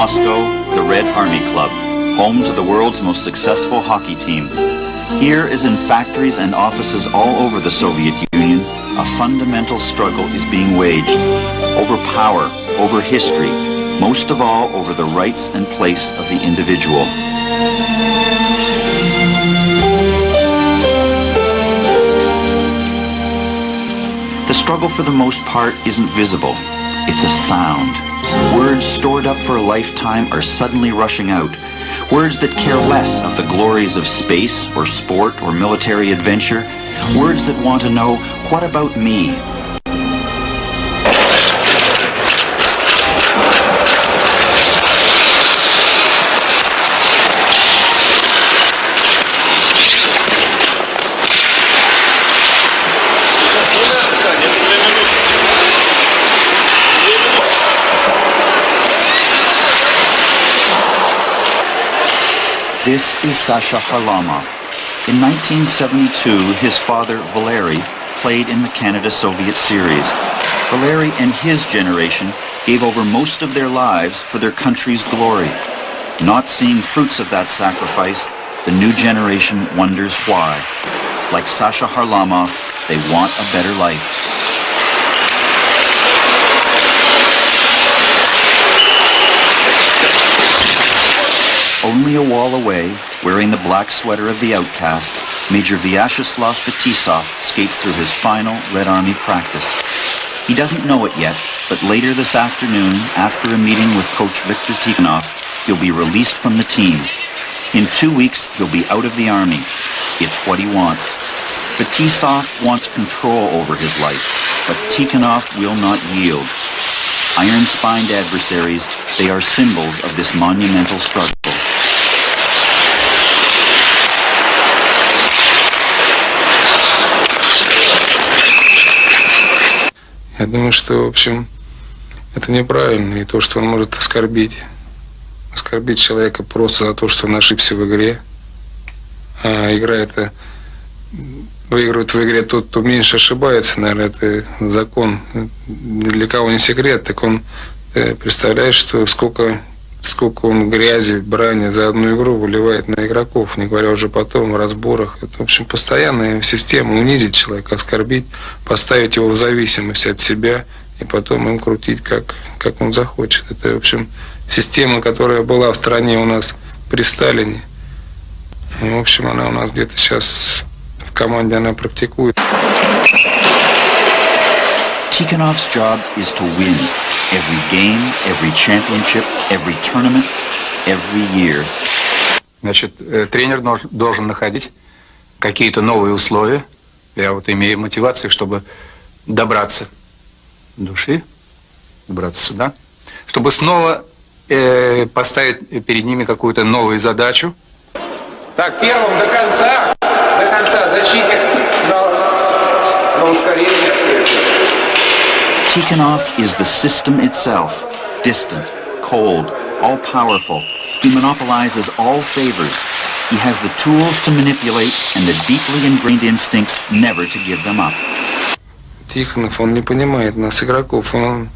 Moscow, the Red Army Club, home to the world's most successful hockey team. Here, as in factories and offices all over the Soviet Union, a fundamental struggle is being waged over power, over history, most of all over the rights and place of the individual. The struggle for the most part isn't visible. It's a sound. Words stored up for a lifetime are suddenly rushing out. Words that care less of the glories of space or sport or military adventure. Words that want to know, what about me? This is Sasha Harlamov. In 1972, his father, Valery, played in the Canada-Soviet series. Valery and his generation gave over most of their lives for their country's glory. Not seeing fruits of that sacrifice, the new generation wonders why. Like Sasha Harlamov, they want a better life. Only a wall away, wearing the black sweater of the outcast, Major Vyacheslav Fetisov skates through his final Red Army practice. He doesn't know it yet, but later this afternoon, after a meeting with coach Viktor Tikhonov, he'll be released from the team. In 2 weeks, he'll be out of the Army. It's what he wants. Fetisov wants control over his life, but Tikhonov will not yield. Iron-spined adversaries, they are symbols of this monumental struggle. Я думаю, что, в общем, это неправильно, и то, что он может оскорбить человека просто за то, что он ошибся в игре. А игра это выигрывает в игре тот, кто меньше ошибается, наверное, это закон. Для кого не секрет, так он представляешь, что сколько он грязи, брани за одну игру выливает на игроков, не говоря уже потом в разборах. Это, в общем, постоянная система унизить человека, оскорбить, поставить его в зависимость от себя и потом им крутить, как он захочет. Это, в общем, система, которая была в стране у нас при Сталине. И, в общем, она у нас где-то сейчас в команде она практикует. Tikhonov's job is to win every game, every championship, every tournament, every year. Значит, тренер должен находить какие-то новые условия. Я вот имею мотивацию, чтобы добраться до души, добраться сюда, чтобы снова поставить перед ними какую-то новую задачу. Так, первым до конца защитник на ускорение. Tikhonov is the system itself, distant, cold, all-powerful. He monopolizes all favors. He has the tools to manipulate and the deeply ingrained instincts never to give them up. Тихонов, он не понимает нас, игроков. Он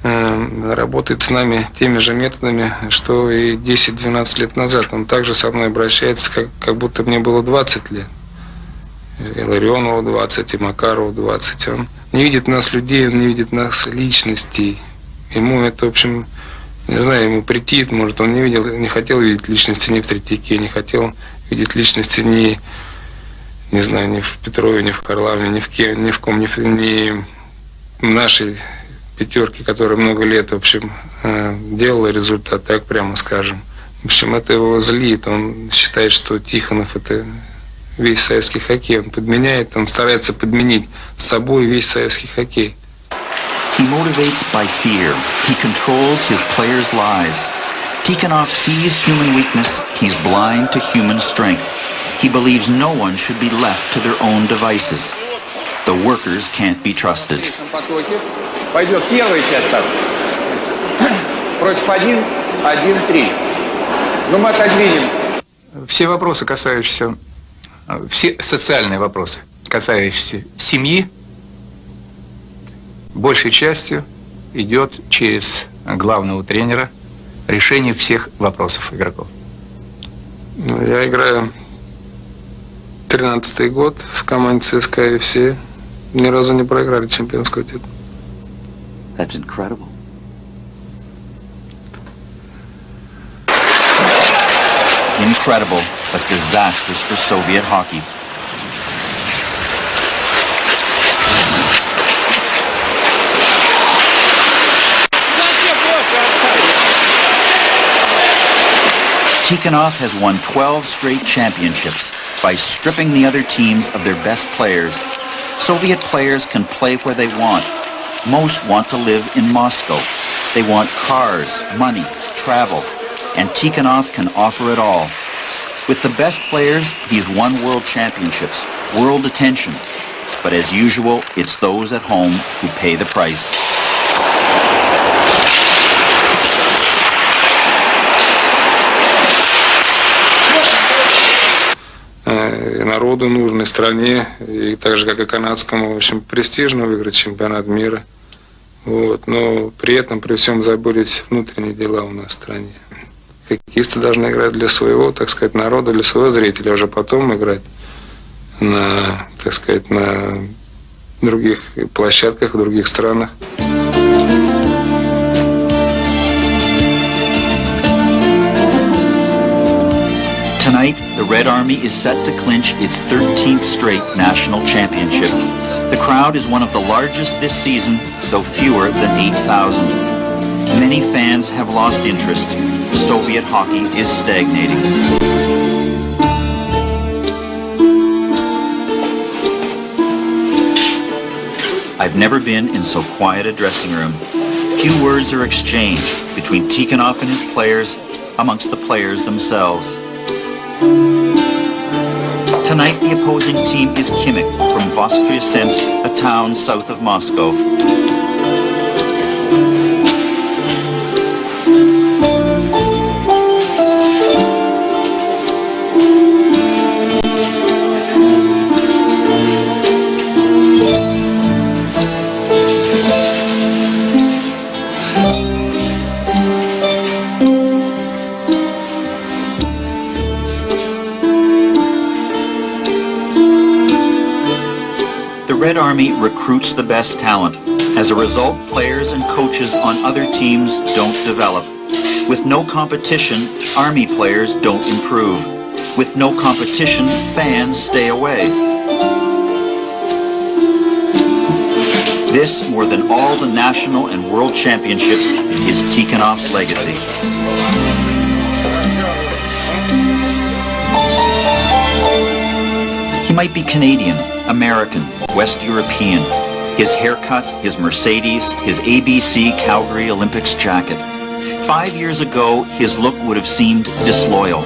работает с нами теми же методами, что и 10-12 лет назад. Он также со мной обращается, как будто мне было 20 лет. И Ларионову 20, и Макарову 20. Он не видит нас людей, он не видит нас личностей. Ему это, в общем, не знаю, ему претит, может, он не хотел видеть личности ни в Третьяке, не хотел видеть личности ни в Петрове, ни в Карловне, ни в ком, ни в нашей пятерке, которая много лет, в общем, делала результат, так прямо скажем. В общем, это его злит, он считает, что Тихонов это весь советский хоккей, он подменяет, он старается подменить с собой весь советский хоккей. He motivates by fear. He controls his players' lives. Tikhonov sees human weakness. He's blind to human strength. He believes no one should be left to their own devices. The workers can't be trusted. Пойдет первая часть так. Против 1-3. Но мы отодвинем. Все вопросы, касающиеся, все социальные вопросы, касающиеся семьи, большей частью идет через главного тренера решению всех вопросов игроков. Ну, я играю 13-й год в команде ЦСКА, и все ни разу не проиграли чемпионского титула. That's incredible. Incredible, but disastrous for Soviet hockey. Tikhonov has won 12 straight championships by stripping the other teams of their best players. Soviet players can play where they want. Most want to live in Moscow. They want cars, money, travel, and Tikhonov can offer it all. With the best players, he's won world championships, world attention. But as usual, it's those at home who pay the price. И народу нужной стране, и так же, как и канадскому, в общем, престижно выиграть чемпионат мира. Вот. Но при этом, при всем, забылись внутренние дела у нас в стране. Хоккеисты должны играть для своего, так сказать, народа, для своего зрителя, а уже потом играть на, так сказать, на других площадках, в других странах. Tonight, the Red Army is set to clinch its 13th straight national championship. The crowd is one of the largest this season, though fewer than 8,000. Many fans have lost interest. Soviet hockey is stagnating. I've never been in so quiet a dressing room. Few words are exchanged between Tikhonov and his players, amongst the players themselves. Tonight, the opposing team is Khimik from Voskresensk, a town south of Moscow. The Red Army recruits the best talent. As a result, players and coaches on other teams don't develop. With no competition, Army players don't improve. With no competition, fans stay away. This, more than all the national and world championships, is Tikhonov's legacy. He might be Canadian, American, West European. His haircut, his Mercedes, his ABC Calgary Olympics jacket. 5 years ago, his look would have seemed disloyal.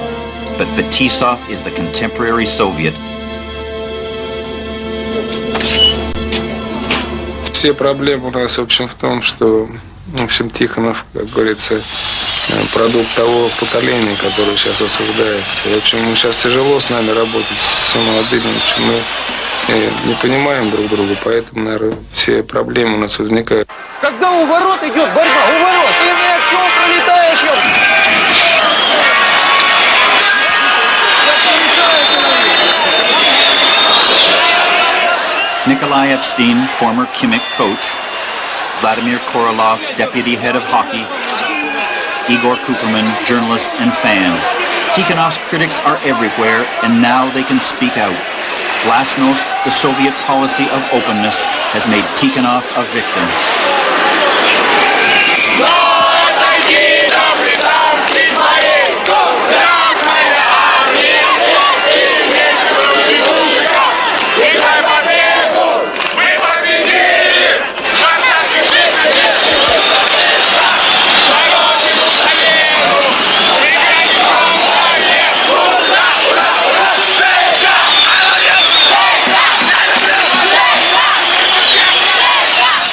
But Fetisov is the contemporary Soviet. Все проблемы у нас, в общем, в том, что, в общем, Тихонов, как говорится, продукт того поколения, которое сейчас осуждается. И, в общем, сейчас тяжело с нами работать, с молодыми. В общем, мы не понимаем друг друга, поэтому, наверное, все проблемы у нас возникают. Когда у ворот идет борьба, у ворот, ты, блядь, чего пролетаешь, Nikolai Epstein, former Khimik coach. Vladimir Korolov, deputy head of hockey. Igor Kuperman, journalist and fan. Tikhonov's critics are everywhere, and now they can speak out. Glasnost, the Soviet policy of openness, has made Tikhonov a victim.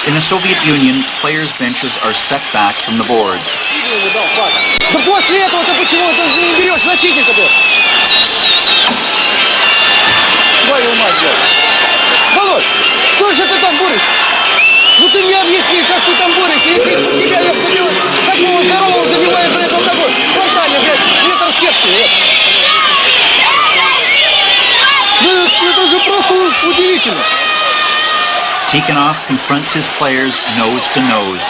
In the Soviet Union, players' benches are set back from the boards. Да после этого ты почему-то не берешь защитника-то? Твою мать, блядь. Володь, кто же ты там борешься? Ну ты мне объясни, как ты там борешься, если из-под тебя я вперед, такого здорового забивает, блядь, вот Tikhonov confronts his players nose to nose,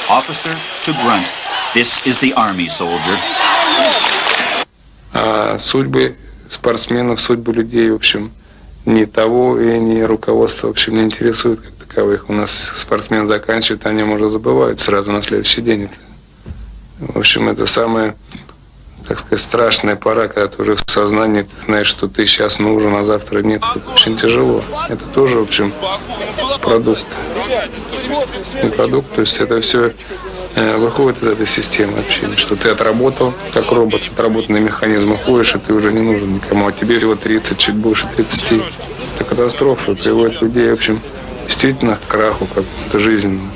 officer to grunt. This is the Army soldier. А судьбы спортсменов, судьбы людей, в общем, ни того и ни руководство, в общем, не интересует как таковых. У нас спортсмен заканчивает, о нем уже забывают сразу на следующий день. В общем, это самая, так сказать, страшная пора, когда ты уже в сознании, ты знаешь, что ты сейчас нужен, а завтра нет. Это очень тяжело. Это тоже, в общем, продукт. Не продукт, то есть это все выходит из этой системы общения, что ты отработал, как робот, отработанный механизм, уходишь, и ты уже не нужен никому, а тебе всего 30, чуть больше 30. Это катастрофа, приводит людей, в общем, действительно к краху, как-то жизненному.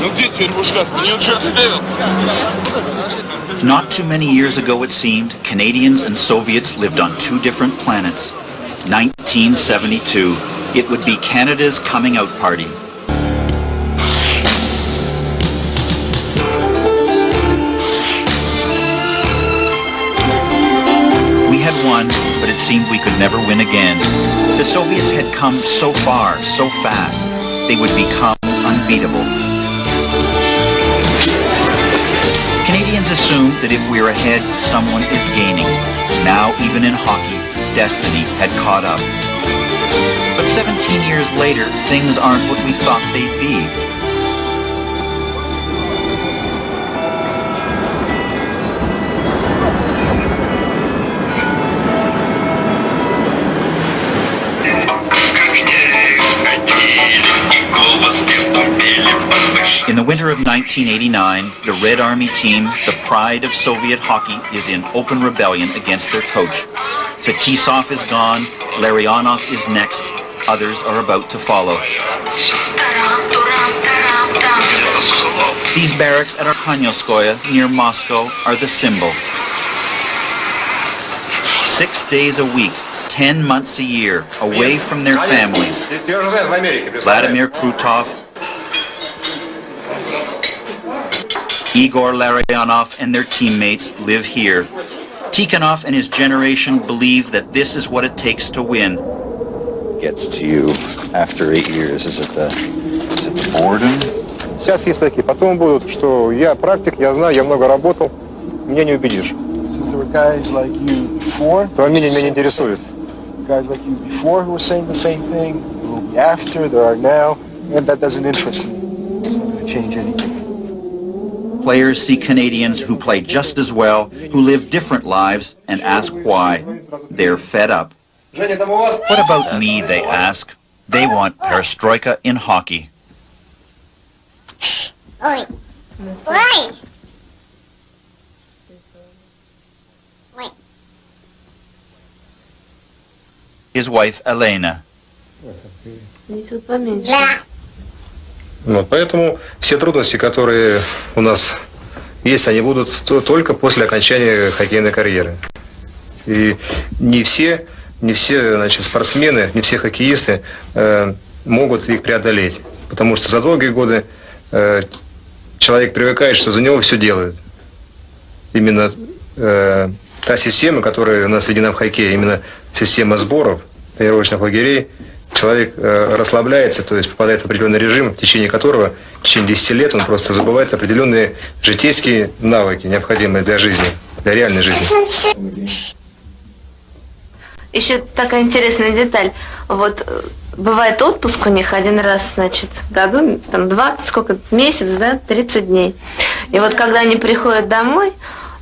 Ну где теперь мужик? Мне уже оставил. Not too many years ago, it seemed, Canadians and Soviets lived on two different planets. 1972. It would be Canada's coming out party. We had won, but it seemed we could never win again. The Soviets had come so far, so fast. They would become unbeatable. Canadians assumed that if we were ahead, someone is gaining. Now, even in hockey, destiny had caught up. But 17 years later, things aren't what we thought they'd be. In the winter of 1989, the Red Army team, the pride of Soviet hockey, is in open rebellion against their coach. Fetisov is gone, Larionov is next, others are about to follow. These barracks at Arkhangelskoye, near Moscow, are the symbol. 6 days a week, 10 months a year, away from their families. Vladimir Krutov, Igor Larionov and their teammates live here. Tikhonov and his generation believe that this is what it takes to win. Gets to you after 8 years? Is it the boredom? Сейчас есть такие, потом будут, что я практик, я знаю, я много работал, меня не убедишь. Guys like you before, Твое мнение меня не интересует. guys like you before who were saying the same thing, who will be after, there are now, and that doesn't interest me. It's not going to change anything. Players see Canadians who play just as well, who live different lives, and ask why. They're fed up. What about me, they ask. They want perestroika in hockey. Oi. Oi. Oi. His wife, Elena. Здесь вот поменьше. Да. Вот, поэтому все трудности, которые у нас есть, они будут только после окончания хоккейной карьеры. И не все, значит, спортсмены, не все хоккеисты могут их преодолеть. Потому что за долгие годы человек привыкает, что за него все делают. Именно та система, которая у нас введена в хоккее, именно система сборов, тренировочных лагерей, человек расслабляется, то есть попадает в определенный режим, в течение которого в течение 10 лет он просто забывает определенные житейские навыки, необходимые для жизни, для реальной жизни. Еще такая интересная деталь. Вот бывает отпуск у них один раз, значит, в году, там 20, сколько, месяц, да, 30 дней. И вот когда они приходят домой,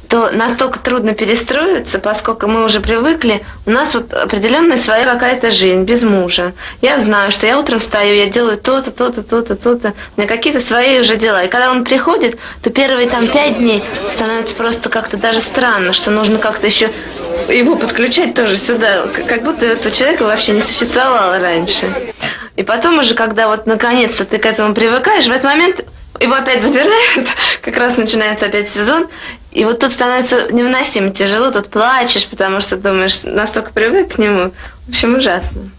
то настолько трудно перестроиться, поскольку мы уже привыкли, у нас вот определенная своя какая-то жизнь без мужа. Я знаю, что я утром встаю, я делаю то-то, то-то, то-то, то-то. У меня какие-то свои уже дела. И когда он приходит, то первые там 5 дней становится просто как-то даже странно, что нужно как-то еще его подключать тоже сюда, как будто этого человека вообще не существовало раньше. И потом уже, когда вот наконец-то ты к этому привыкаешь, в этот момент его опять забирают, как раз начинается опять сезон, и вот тут становится невыносимо тяжело, тут плачешь, потому что думаешь, настолько привык к нему. В общем, ужасно.